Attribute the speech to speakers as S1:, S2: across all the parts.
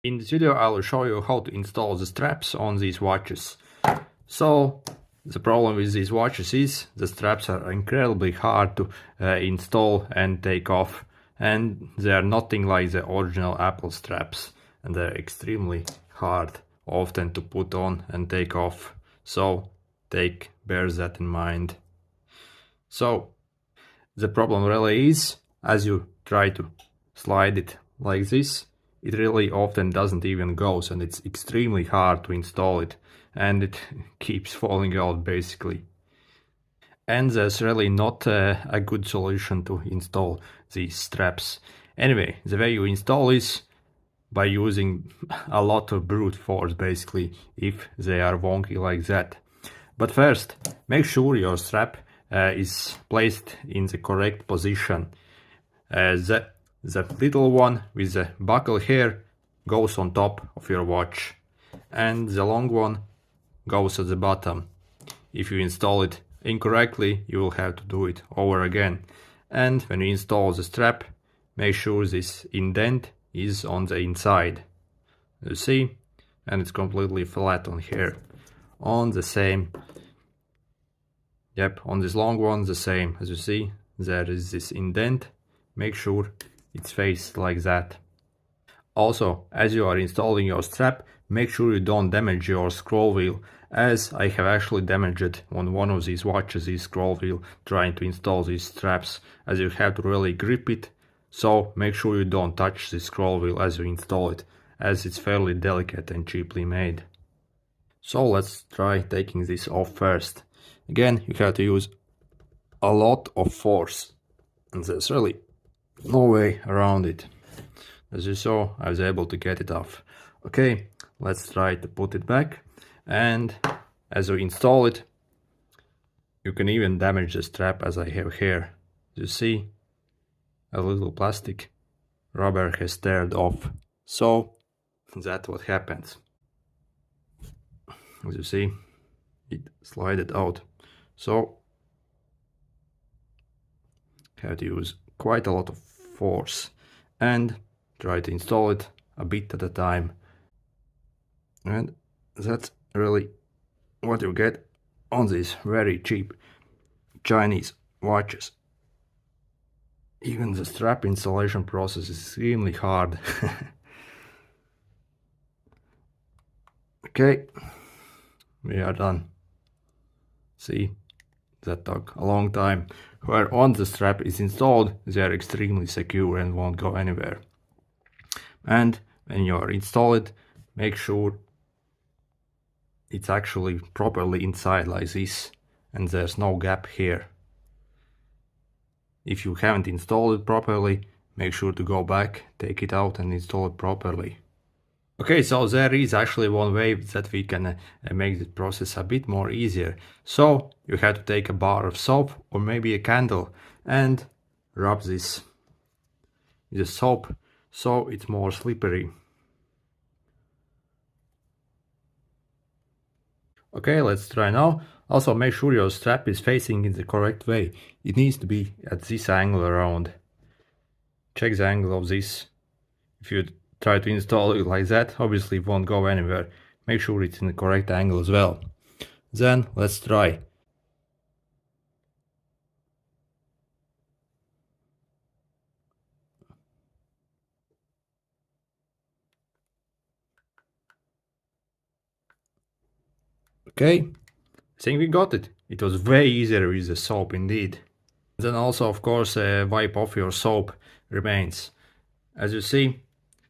S1: In this video I will show you how to install the straps on these watches. So the problem with these watches is the straps are incredibly hard to install and take off, and they are nothing like the original Apple straps, and they're extremely hard often to put on and take off. So bear that in mind. So the problem really is, as you try to slide it like this, it really often doesn't even go, and it's extremely hard to install it, and it keeps falling out basically. And there's really not a good solution to install these straps. Anyway, the way you install is by using a lot of brute force basically, if they are wonky like that. But first, make sure your strap is placed in the correct position. The little one with the buckle here goes on top of your watch, and the long one goes at the bottom. If you install it incorrectly, you will have to do it over again. And when you install the strap, make sure this indent is on the inside. You see? And it's completely flat on here. On the same, on this long one, the same. As you see, there is this indent. Make sure it's faced like that. Also, as you are installing your strap, make sure you don't damage your scroll wheel, as I have actually damaged it on one of these watches, this scroll wheel, trying to install these straps, as you have to really grip it. So make sure you don't touch the scroll wheel as you install it, as it's fairly delicate and cheaply made. So let's try taking this off first. Again, you have to use a lot of force, and there's really no way around it. As you saw, I was able to get it off. Okay, let's try to put it back, and as you install it, you can even damage the strap, as I have here. You see, a little plastic rubber has teared off. So that's what happens. As you see, it slided out. So have to use quite a lot of force and try to install it a bit at a time. And that's really what you get on these very cheap Chinese watches. Even the strap installation process is extremely hard. Okay, we are done. See, that took a long time. Where once the strap is installed, they are extremely secure and won't go anywhere. And when you install it, make sure it's actually properly inside like this, and there's no gap here. If you haven't installed it properly, make sure to go back, take it out and install it properly. Okay, so there is actually one way that we can make the process a bit more easier. So you have to take a bar of soap or maybe a candle and rub this with the soap so it's more slippery. Okay, let's try now. Also make sure your strap is facing in the correct way. It needs to be at this angle around. Check the angle of this. If you try to install it like that, obviously it won't go anywhere. Make sure it's in the correct angle as well. Then let's try. Okay, I think we got it. It was way easier with the soap indeed. Then also, of course, wipe off your soap remains. As you see,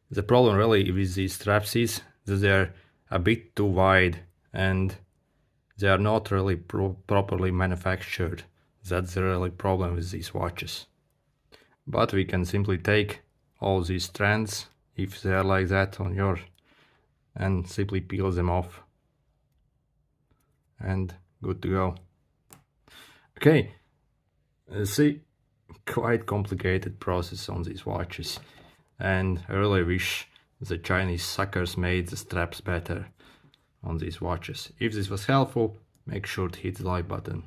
S1: the problem really with these straps is that they're a bit too wide and they are not really properly manufactured. That's the really problem with these watches. But we can simply take all these strands, if they are like that on yours, and simply peel them off. And good to go. Okay, see, quite complicated process on these watches, and I really wish the Chinese suckers made the straps better on these watches. If this was helpful, make sure to hit the like button.